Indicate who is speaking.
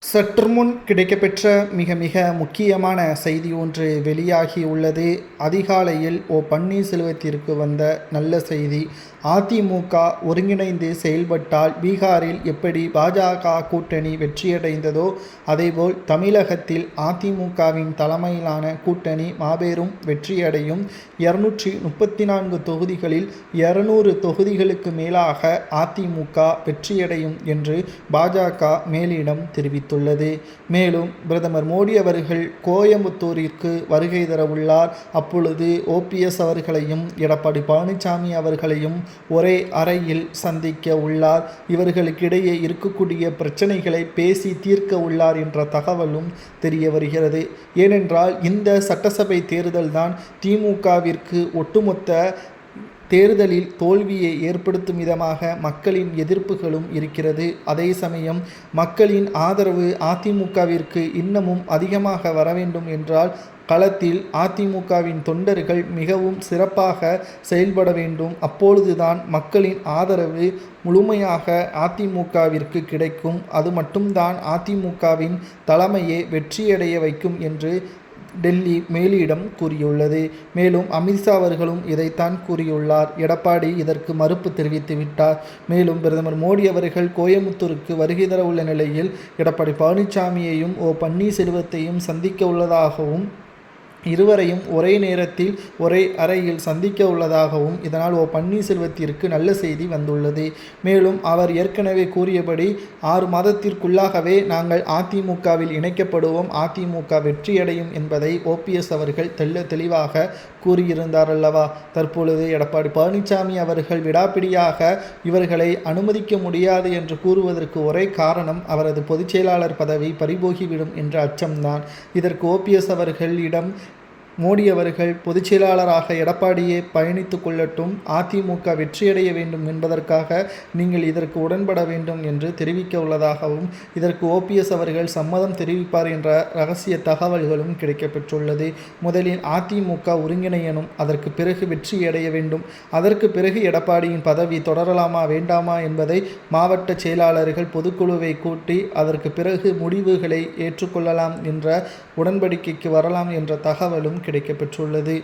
Speaker 1: சற்றுமுன் கிடைக்கப்பெற்ற மிக மிக முக்கியமான செய்தி ஒன்று வெளியாகி உள்ளது. அதிகாலையில் பன்னீர்செல்வத்திற்கு வந்த நல்ல செய்தி. அதிமுக ஒருங்கிணைந்து செயல்பட்டால் பீகாரில் எப்படி பாஜக கூட்டணி வெற்றியடைந்ததோ அதேபோல் தமிழகத்தில் அதிமுகவின் தலைமையிலான கூட்டணி மாபெரும் வெற்றியடையும். 234 தொகுதிகளில் 200 தொகுதிகளுக்கு மேலாக அதிமுக வெற்றியடையும் என்று பாஜக மேலிடம் தெரிவித்துள்ளது. மேலும் பிரதமர் மோடி அவர்கள் கோயம்புத்தூரிற்கு வருகை தர உள்ளார். அப்பொழுது OPS அவர்களையும் எடப்பாடி பழனிசாமி அவர்களையும் ஒரே அறையில் சந்திக்க உள்ளார். இவர்களுக்கிடையே இருக்கக்கூடிய பிரச்சனைகளை பேசி தீர்க்க உள்ளார் என்ற தகவலும் தெரிய வருகிறது. ஏனென்றால் இந்த சட்டசபை தேர்தல் தான் திமுகவிற்கு ஒட்டுமொத்த தேர்தலில் தோல்வியை ஏற்படுத்தும் விதமாக மக்களின் எதிர்ப்புகளும் இருக்கிறது. அதே சமயம் மக்களின் ஆதரவு அதிமுகவிற்கு இன்னமும் அதிகமாக வர வேண்டும் என்றால் களத்தில் அதிமுகவின் தொண்டர்கள் மிகவும் சிறப்பாக செயல்பட வேண்டும். அப்பொழுதுதான் மக்களின் ஆதரவு முழுமையாக அதிமுகவிற்கு கிடைக்கும். அது மட்டும்தான் அதிமுகவின் தலைமையை வெற்றியடைய வைக்கும் என்று டெல்லி மேலிடம் கூறியுள்ளது. மேலும் அமித்ஷா அவர்களும் இதைத்தான் கூறியுள்ளார். எடப்பாடி இதற்கு மறுப்பு தெரிவித்து விட்டார். மேலும் பிரதமர் மோடி அவர்கள் கோயம்புத்தூருக்கு வருகை தர உள்ள நிலையில் எடப்பாடி பழனிசாமியையும் பன்னீர்செல்வத்தையும் சந்திக்க உள்ளதாகவும் இருவரையும் ஒரே நேரத்தில் ஒரே அறையில் சந்திக்க உள்ளதாகவும் இதனால் பன்னீர்செல்வத்திற்கு நல்ல செய்தி வந்துள்ளது. மேலும் அவர் ஏற்கனவே கூறியபடி 6 மாதத்திற்குள்ளாகவே நாங்கள் அதிமுகவில் இணைக்கப்படுவோம், அதிமுக வெற்றியடையும் என்பதை OPS அவர்கள் தெளிவாக கூறியிருந்தார் அல்லவா. தற்பொழுது எடப்பாடி பழனிசாமி அவர்கள் விடாப்பிடியாக இவர்களை அனுமதிக்க முடியாது என்று கூறுவதற்கு ஒரே காரணம் அவரது பொதுச்செயலாளர் பதவி பறிபோகிவிடும் என்ற அச்சம்தான். இதற்கு OPS அவர்களிடம் மோடி அவர்கள் பொதுச்செயலாளராக எடப்பாடியை பயணித்து கொள்ளட்டும், அதிமுக வெற்றியடைய வேண்டும் என்பதற்காக நீங்கள் இதற்கு உடன்பட வேண்டும் என்று தெரிவிக்க உள்ளதாகவும் இதற்கு OPS அவர்கள் சம்மதம் தெரிவிப்பார் என்ற இரகசிய தகவல்களும் கிடைக்கப்பெற்றுள்ளது. முதலில் அதிமுக ஒருங்கிணையணும், அதற்கு பிறகு வெற்றியடைய வேண்டும், அதற்கு பிறகு எடப்பாடியின் பதவி தொடரலாமா வேண்டாமா என்பதை மாவட்ட செயலாளர்கள் பொதுக்குழுவை கூட்டி அதற்கு பிறகு முடிவுகளை ஏற்றுக்கொள்ளலாம் என்ற உடன்படிக்கைக்கு வரலாம் என்ற தகவலும் கிடைக்கப்பெற்றுள்ளது.